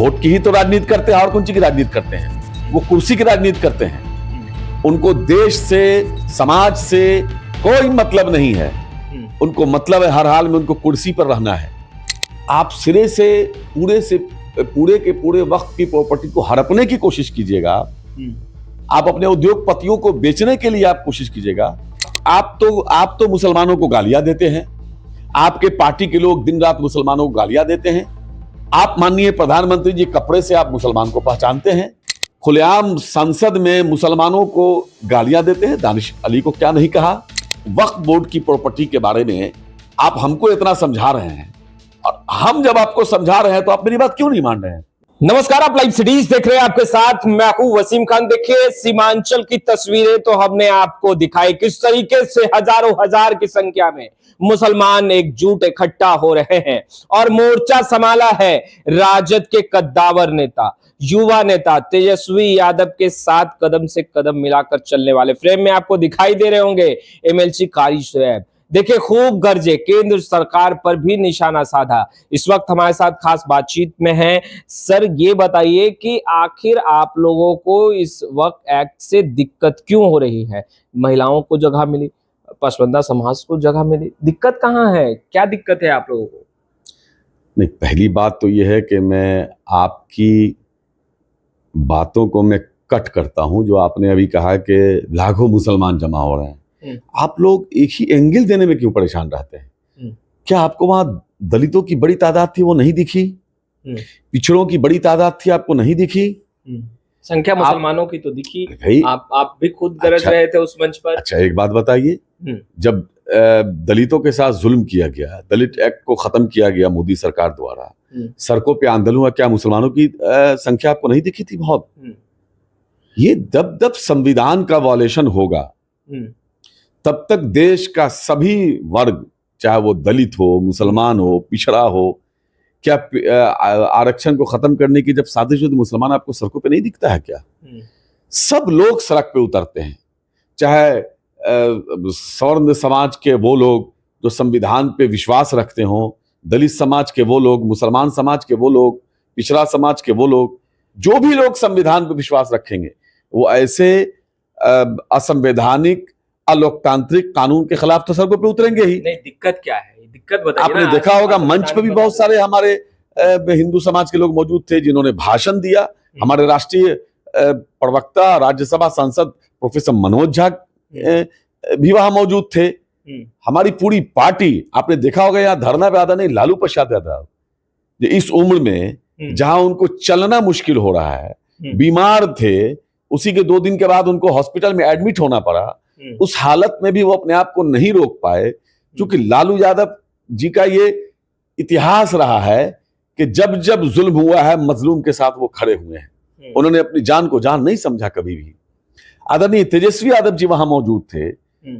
Vote की ही तो राजनीति करते हैं, और कौन सी की राजनीति करते हैं? वो कुर्सी की राजनीति करते हैं। उनको देश से, समाज से कोई मतलब नहीं है। उनको मतलब है हर हाल में उनको कुर्सी पर रहना है। आप सिरे से पूरे के पूरे वक्त की प्रॉपर्टी को हड़पने की कोशिश कीजिएगा। आप अपने उद्योगपतियों को बेचने के लिए आप कोशिश कीजिएगा। आप तो मुसलमानों को गालियां देते हैं। आपके पार्टी के लोग दिन रात मुसलमानों को गालियां देते हैं। आप माननीय प्रधानमंत्री जी कपड़े से आप मुसलमान को पहचानते हैं। खुलेआम संसद में मुसलमानों को गालियां देते हैं। दानिश अली को क्या नहीं कहा? वक्फ बोर्ड की प्रॉपर्टी के बारे में आप हमको इतना समझा रहे हैं, और हम जब आपको समझा रहे हैं तो आप मेरी बात क्यों नहीं मान रहे हैं? नमस्कार, आप लाइव सिटीज देख रहे हैं। आपके साथ मैं हूं वसीम खान। देखिए, सीमांचल की तस्वीरें तो हमने आपको दिखाई, किस तरीके से हजारों हजार की संख्या में मुसलमान एकजुट इकट्ठा हो रहे हैं और मोर्चा संभाला है राजद के कद्दावर नेता, युवा नेता तेजस्वी यादव के साथ कदम से कदम मिलाकर चलने वाले। फ्रेम में आपको दिखाई दे रहे होंगे एमएलसी कारी शोएब। देखिए, खूब गरजे, केंद्र सरकार पर भी निशाना साधा। इस वक्त हमारे साथ खास बातचीत में हैं। सर, ये बताइए कि आखिर आप लोगों को इस वक्त एक्ट से दिक्कत क्यों हो रही है? महिलाओं को जगह मिली, पसमानदा समाज को जगह मिली, दिक्कत कहाँ है? क्या दिक्कत है आप लोगों को? नहीं, पहली बात तो यह है कि मैं आपकी बातों को मैं कट करता हूं। जो आपने अभी कहा कि लाखों मुसलमान जमा हो रहे हैं, आप लोग एक ही एंगल देने में क्यों परेशान रहते हैं? क्या आपको वहां दलितों की बड़ी तादाद थी, वो नहीं दिखी? पिछड़ों की बड़ी तादाद थी, आपको नहीं दिखी? संख्या मुसलमानों की तो दिखी। आप भी खुद गरज रहे थे उस मंच पर। अच्छा, एक बात बताइए, जब दलितों के साथ जुल्म किया गया, दलित एक्ट को खत्म किया गया मोदी सरकार द्वारा, सड़कों पे आंदोलन हुआ, क्या मुसलमानों की संख्या आपको नहीं दिखी थी? बहुत। ये जब संविधान का वायलेशन होगा तब तक देश का सभी वर्ग, चाहे वो दलित हो, मुसलमान हो, पिछड़ा हो, क्या आरक्षण को खत्म करने की जब साजिश होती, मुसलमान आपको सड़कों पे नहीं दिखता है क्या? सब लोग सड़क पे उतरते हैं, चाहे सवर्ण समाज के वो लोग जो संविधान पे विश्वास रखते हो, दलित समाज के वो लोग, मुसलमान समाज के वो लोग, पिछड़ा समाज के वो लोग, जो भी लोग संविधान पे विश्वास रखेंगे, वो ऐसे असंवैधानिक, अलोकतांत्रिक कानून के खिलाफ तो सड़कों पे उतरेंगे ही। नहीं, दिक्कत क्या है? दिक्कत बताइए। आपने देखा होगा मंच पे भी बहुत सारे हमारे हिंदू समाज के लोग मौजूद थे जिन्होंने भाषण दिया। हमारे राष्ट्रीय प्रवक्ता, राज्यसभा सांसद प्रोफेसर मनोज झा भी वहां मौजूद थे। हमारी पूरी पार्टी, आपने देखा होगा यहाँ धरना पे आता नहीं, लालू प्रसाद यादव, इस उम्र में जहां उनको चलना मुश्किल हो रहा है, बीमार थे, उसी के 2 दिन के बाद उनको हॉस्पिटल में एडमिट होना पड़ा। उस हालत में भी वो अपने आप को नहीं रोक पाए, क्योंकि लालू यादव जी का ये इतिहास रहा है कि जब जब जुल्म हुआ है मजलूम के साथ वो खड़े हुए हैं। उन्होंने अपनी जान को जान नहीं समझा कभी भी। आदरणीय तेजस्वी यादव जी वहां मौजूद थे।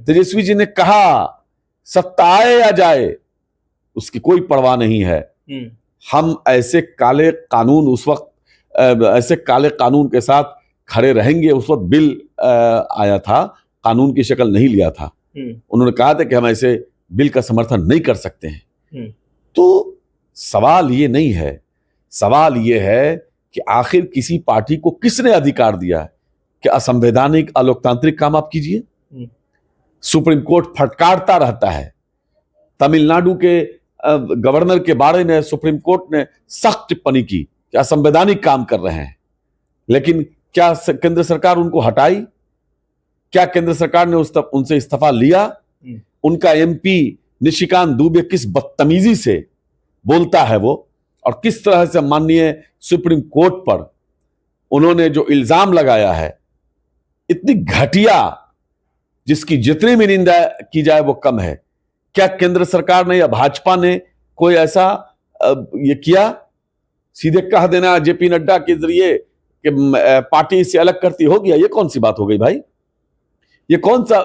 तेजस्वी जी ने कहा, सत्ता आए या जाए उसकी कोई परवाह नहीं है। हम ऐसे काले कानून उस वक्त ऐसे काले कानून के साथ खड़े रहेंगे। उस वक्त बिल आया था, कानून की शक्ल नहीं लिया था। उन्होंने कहा था कि हम ऐसे बिल का समर्थन नहीं कर सकते हैं। तो सवाल ये नहीं है, सवाल ये है कि आखिर किसी पार्टी को किसने अधिकार दिया है कि असंवैधानिक, अलोकतांत्रिक काम आप कीजिए? सुप्रीम कोर्ट फटकारता रहता है। तमिलनाडु के गवर्नर के बारे में सुप्रीम कोर्ट ने सख्त टिप्पणी की कि असंवैधानिक काम कर रहे हैं, लेकिन क्या केंद्र सरकार उनको हटाई? क्या केंद्र सरकार ने उनसे इस्तीफा लिया? उनका एमपी निशिकांत दुबे किस बदतमीजी से बोलता है वो, और किस तरह से माननीय सुप्रीम कोर्ट पर उन्होंने जो इल्जाम लगाया है, इतनी घटिया, जिसकी जितनी भी निंदा की जाए वो कम है। क्या केंद्र सरकार ने या भाजपा ने कोई ऐसा ये किया? सीधे कह देना जेपी नड्डा के जरिए कि पार्टी से अलग करती हो गया, ये कौन सी बात हो गई भाई? ये कौन सा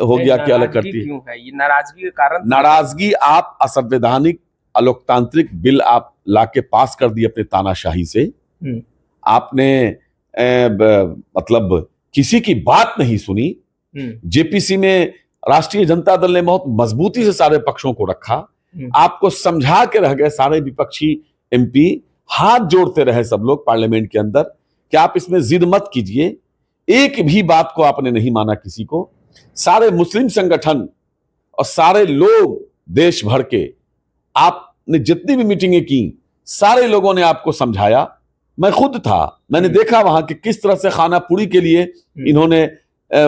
हो गया कि अलग करती क्यों है? ये नाराजगी के कारण? नाराजगी, आप असंवैधानिक, अलोकतांत्रिक बिल आप लाके पास कर दिए अपने तानाशाही से। आपने मतलब किसी की बात नहीं सुनी। जेपीसी में राष्ट्रीय जनता दल ने बहुत मजबूती से सारे पक्षों को रखा। आपको समझा के रह गए सारे विपक्षी एमपी। हाथ जोड़ते रहे सब लोग पार्लियामेंट के अंदर कि आप इसमें जिद मत कीजिए। एक भी बात को आपने नहीं माना किसी को। सारे मुस्लिम संगठन और सारे लोग देश भर के, आपने जितनी भी मीटिंगें की, सारे लोगों ने आपको समझाया। मैं खुद था, मैंने देखा वहां कि किस तरह से खाना पूरी के लिए इन्होंने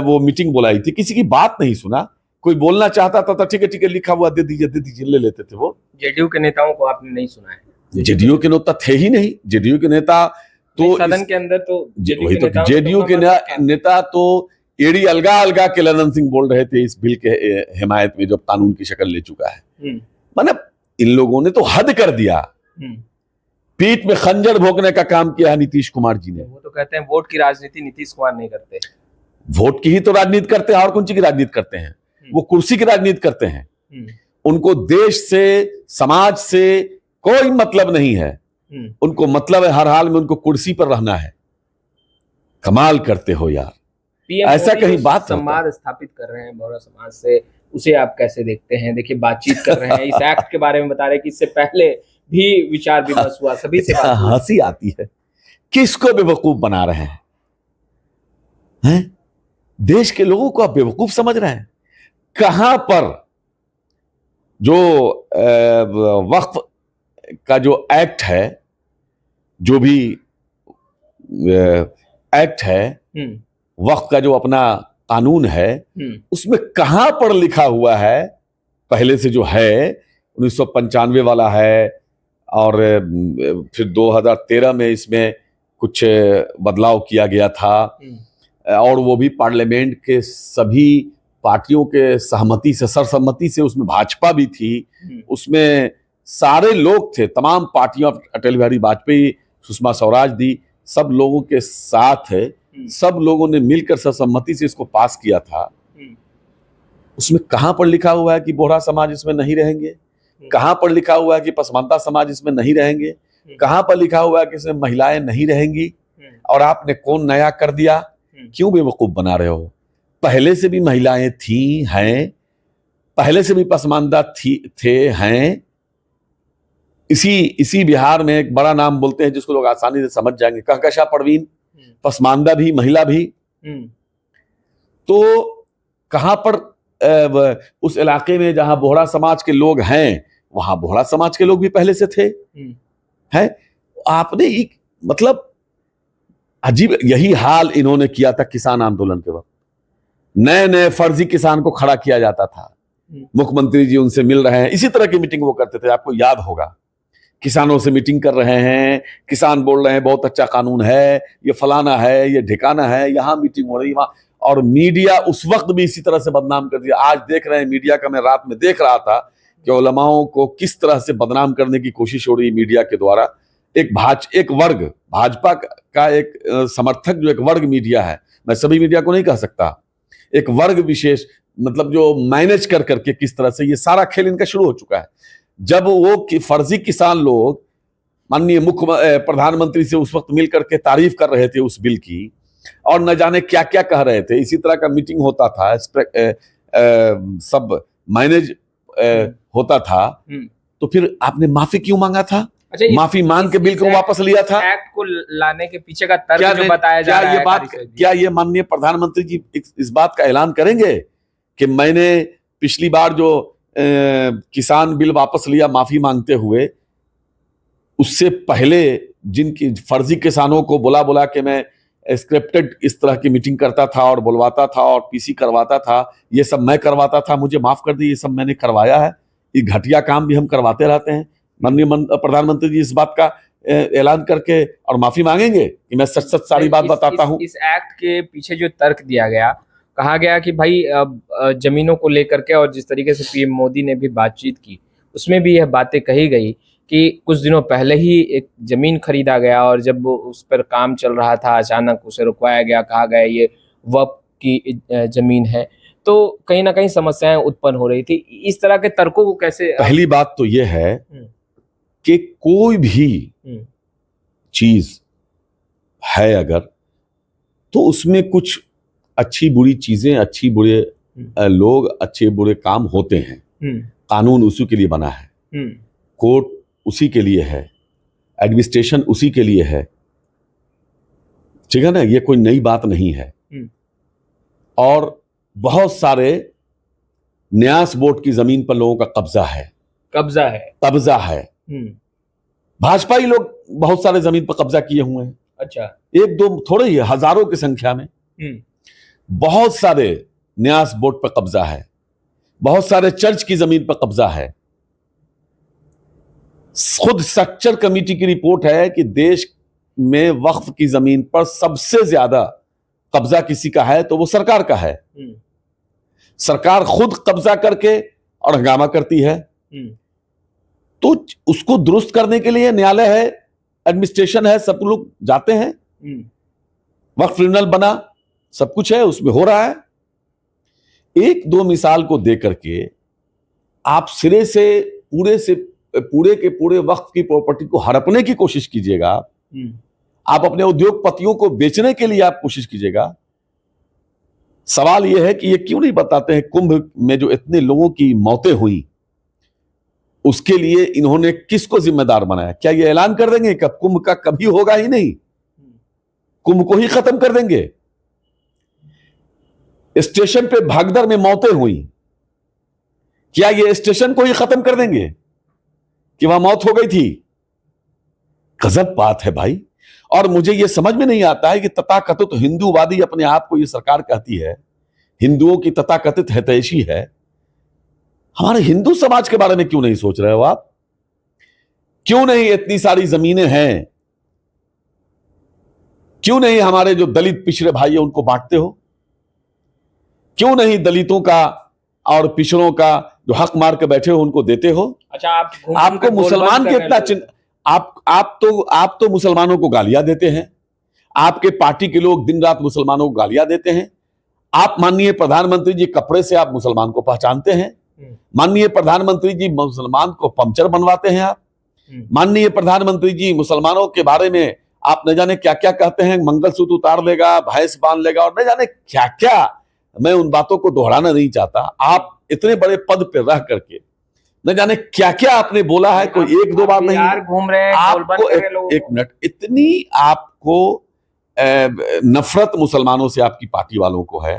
वो मीटिंग बुलाई थी। किसी की बात नहीं सुना। कोई बोलना चाहता था तो ठीक है लिखा हुआ दे दीजिए ले लेते थे। वो जेडीयू के नेताओं को आपने नहीं सुना है? जेडीयू के नेता थे ही नहीं। जेडीयू के नेता तो सदन के अंदर तो जेडीयू के नेता तो एड़ी अलगा अलगा के ललन सिंह बोल रहे थे इस बिल के हिमायत में, जो कानून की शक्ल ले चुका है। मतलब इन लोगों ने तो हद कर दिया। पीठ में खंजर भोंकने का काम किया है नीतीश कुमार जी ने। वो तो कहते हैं वोट की राजनीति नीतीश कुमार नहीं करते। वोट की ही तो राजनीति करते हैं, और कौन सी की राजनीति करते हैं? वो कुर्सी की राजनीति करते हैं। उनको देश से, समाज से कोई मतलब नहीं है। उनको मतलब है हर हाल में उनको कुर्सी पर रहना है। कमाल करते हो यार, ऐसा कहीं बात संवाद स्थापित कर रहे हैं बोहरा समाज से, उसे आप कैसे देखते हैं? देखिए बातचीत कर रहे हैं, इस एक्ट के बारे में बता रहे हैं कि इससे पहले भी विचार विमर्श हुआ, सभी से बात हुई। हंसी आती है। किसको बेवकूफ बना रहे हैं? देश के लोगों को आप बेवकूफ समझ रहे हैं? कहां पर जो वक्फ का जो एक्ट है, जो भी एक्ट है, वक्फ का जो अपना कानून है, उसमें कहां पर लिखा हुआ है? पहले से जो है 1995 वाला है, और फिर 2013 में इसमें कुछ बदलाव किया गया था, और वो भी पार्लियामेंट के सभी पार्टियों के सहमति से, सर्वसम्मति से। उसमें भाजपा भी थी, उसमें सारे लोग थे, तमाम पार्टियां, अटल बिहारी वाजपेयी, सुषमा स्वराज दी, सब लोगों के साथ है। सब लोगों ने मिलकर सर्वसम्मति से इसको पास किया था। उसमें कहां पर लिखा हुआ है कि बोहरा समाज इसमें नहीं रहेंगे? कहां पर लिखा हुआ है कि पसमानदा समाज इसमें नहीं रहेंगे? कहां पर लिखा हुआ है कि इसमें महिलाएं नहीं रहेंगी? और आपने कौन नया कर दिया? क्यों बेवकूफ बना रहे हो? पहले से भी महिलाएं थी, हैं, पहले से भी पसमानदा हैं। इसी बिहार में एक बड़ा नाम बोलते हैं जिसको लोग आसानी से समझ जाएंगे, कहकशा परवीन, पसमानदा भी, महिला भी। तो कहां पर उस इलाके में जहां बोहरा समाज के लोग हैं, वहां बोहरा समाज के लोग भी पहले से थे, हैं। आपने एक मतलब अजीब, यही हाल इन्होंने किया था किसान आंदोलन के वक्त। नए नए फर्जी किसान को खड़ा किया जाता था। मुख्यमंत्री जी उनसे मिल रहे हैं, इसी तरह की मीटिंग वो करते थे, आपको याद होगा। किसानों से मीटिंग कर रहे हैं, किसान बोल रहे हैं बहुत अच्छा कानून है, ये फलाना है, ये ठिकाना है, यहां मीटिंग हो रही, वहां। और मीडिया उस वक्त भी इसी तरह से बदनाम कर दिया। आज देख रहे हैं मीडिया का, मैं रात में देख रहा था कि उलमाओं को किस तरह से बदनाम करने की कोशिश हो रही है मीडिया के द्वारा। एक वर्ग, भाजपा का एक समर्थक, जो एक वर्ग मीडिया है, मैं सभी मीडिया को नहीं कह सकता, एक वर्ग विशेष, मतलब जो मैनेज कर करके किस तरह से ये सारा खेल इनका शुरू हो चुका है। जब वो फर्जी किसान लोग माननीय प्रधानमंत्री से उस वक्त मिल करके तारीफ कर रहे थे उस बिल की, और न जाने क्या क्या कह रहे थे, इसी तरह का मीटिंग होता था, सब मैनेज होता था, तो फिर आपने माफी क्यों मांगा था? अच्छा, माफी मांग के बिल को वापस लिया था। एक्ट को लाने के पीछे का तर्क जो बताया जा रहा है, क्या ये माननीय प्रधानमंत्री जी इस बात का ऐलान करेंगे कि मैंने पिछली बार जो किसान बिल वापस लिया माफी मांगते हुए, उससे पहले जिनकी फर्जी किसानों को बुला के मैं स्क्रिप्टेड इस तरह की मीटिंग करता था और बुलवाता था और पीसी करवाता था, ये सब मैं करवाता था, मुझे माफ कर दी, ये सब मैंने करवाया है। ये घटिया काम भी हम करवाते रहते हैं। माननीय प्रधानमंत्री जी इस बात का ऐलान करके और माफी मांगेंगे कि मैं सच सारी बात बताता हूं। इस एक्ट के पीछे जो तर्क दिया गया, कहा गया कि भाई जमीनों को लेकर के, और जिस तरीके से पीएम मोदी ने भी बातचीत की, उसमें भी यह बातें कही गई कि कुछ दिनों पहले ही एक जमीन खरीदा गया, और जब उस पर काम चल रहा था अचानक उसे रुकवाया गया, कहा गया ये वक्फ की जमीन है। तो कहीं ना कहीं समस्याएं उत्पन्न हो रही थी। इस तरह के तर्कों को कैसे? पहली बात तो यह है कि कोई भी चीज है अगर, तो उसमें कुछ अच्छी बुरी चीजें, अच्छी बुरे लोग, अच्छे बुरे काम होते हैं। कानून उसी के लिए बना है, कोर्ट उसी के लिए है, एडमिनिस्ट्रेशन उसी के लिए है, ठीक है ना, ये कोई नई बात नहीं है। और बहुत सारे न्यास बोर्ड की जमीन पर लोगों का कब्जा है। भाजपा ही लोग बहुत सारे जमीन पर कब्जा किए हुए हैं। अच्छा, एक दो थोड़े ही, हजारों की संख्या में बहुत सारे न्यास बोर्ड पर कब्जा है, बहुत सारे चर्च की जमीन पर कब्जा है। खुद स्ट्रक्चर कमेटी की रिपोर्ट है कि देश में वक्फ की जमीन पर सबसे ज्यादा कब्जा किसी का है तो वो सरकार का है। सरकार खुद कब्जा करके और हंगामा करती है, तो उसको दुरुस्त करने के लिए न्यायालय है, एडमिनिस्ट्रेशन है, सब लोग जाते हैं। वक्फ ट्रिब्यूनल बना, सब कुछ है, उसमें हो रहा है। एक दो मिसाल को दे करके आप सिरे से पूरे के पूरे वक्फ की प्रॉपर्टी को हड़पने की कोशिश कीजिएगा, आप अपने उद्योगपतियों को बेचने के लिए आप कोशिश कीजिएगा। सवाल यह है कि ये क्यों नहीं बताते हैं कुंभ में जो इतने लोगों की मौतें हुई उसके लिए इन्होंने किसको जिम्मेदार बनाया? क्या ये ऐलान कर देंगे कि कुंभ का कभी होगा ही नहीं, कुंभ को ही खत्म कर देंगे? स्टेशन पे भागदड़ में मौतें हुई, क्या ये स्टेशन को ही खत्म कर देंगे कि वहां मौत हो गई थी? गजब बात है भाई। और मुझे यह समझ में नहीं आता है कि तथाकथित हिंदूवादी अपने आप को यह सरकार कहती है, हिंदुओं की तथाकथित हितैषी है, हमारे हिंदू समाज के बारे में क्यों नहीं सोच रहे हो आप? क्यों नहीं इतनी सारी जमीनें हैं, क्यों नहीं हमारे जो दलित पिछड़े भाई है उनको बांटते हो? क्यों नहीं दलितों का और पिछड़ों का जो हक मार के बैठे हो उनको देते हो? अच्छा, आपको मुसलमान के इतना आप तो मुसलमानों को गालियां देते हैं, आपके पार्टी के लोग दिन रात मुसलमानों को गालियां देते हैं। आप माननीय प्रधानमंत्री जी कपड़े से आप मुसलमान को पहचानते हैं, माननीय प्रधानमंत्री जी मुसलमान को पंक्चर बनवाते हैं, आप माननीय प्रधानमंत्री जी मुसलमानों के बारे में आप न जाने क्या क्या कहते हैं, मंगलसूत्र उतार लेगा, भैंस बांध लेगा और न जाने क्या क्या। मैं उन बातों को दोहराना नहीं चाहता। आप इतने बड़े पद पर रह करके न जाने क्या क्या आपने बोला है, कोई एक दो बार नहीं। घूम रहे हैं आपको एक मिनट, इतनी आपको नफरत मुसलमानों से आपकी पार्टी वालों को है।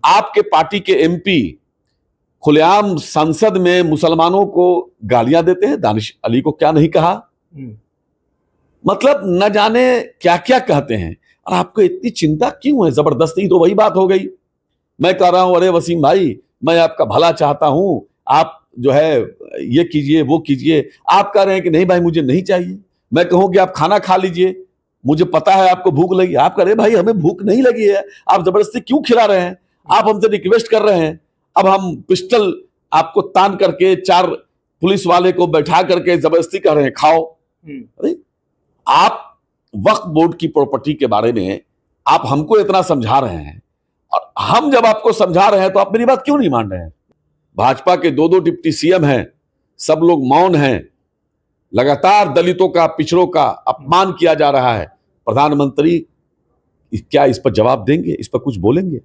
आपके पार्टी के एमपी खुलेआम संसद में मुसलमानों को गालियां देते हैं। दानिश अली को क्या नहीं कहा, मतलब न जाने क्या क्या कहते हैं। और आपको इतनी चिंता क्यों है? जबरदस्ती तो वही बात हो गई। मैं कह रहा हूं अरे वसीम भाई, मैं आपका भला चाहता हूं, आप जो है ये कीजिए वो कीजिए। आप कह रहे हैं कि नहीं भाई मुझे नहीं चाहिए। मैं कहूं कि आप खाना खा लीजिए, मुझे पता है आपको भूख लगी। आप कह रहे भाई हमें भूख नहीं लगी है, आप जबरदस्ती क्यों खिला रहे हैं? आप हमसे रिक्वेस्ट कर रहे हैं, अब हम पिस्टल आपको तान करके 4 पुलिस वाले को बैठा करके जबरदस्ती कर रहे हैं खाओ। अरे आप वक्फ बोर्ड की प्रॉपर्टी के बारे में आप हमको इतना समझा रहे हैं, और हम जब आपको समझा रहे हैं तो आप मेरी बात क्यों नहीं मान रहे हैं? भाजपा के 2 डिप्टी सीएम हैं, सब लोग मौन हैं, लगातार दलितों का पिछड़ों का अपमान किया जा रहा है। प्रधानमंत्री क्या इस पर जवाब देंगे, इस पर कुछ बोलेंगे?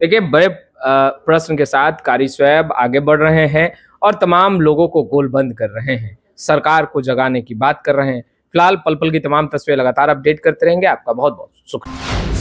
देखिए, बड़े प्रश्न के साथ कारी स्वैब आगे बढ़ रहे हैं और तमाम लोगों को गोलबंद कर रहे हैं, सरकार को जगाने की बात कर रहे हैं। फिलहाल पल पल की तमाम तस्वीरें लगातार अपडेट करते रहेंगे। आपका बहुत बहुत शुक्रिया।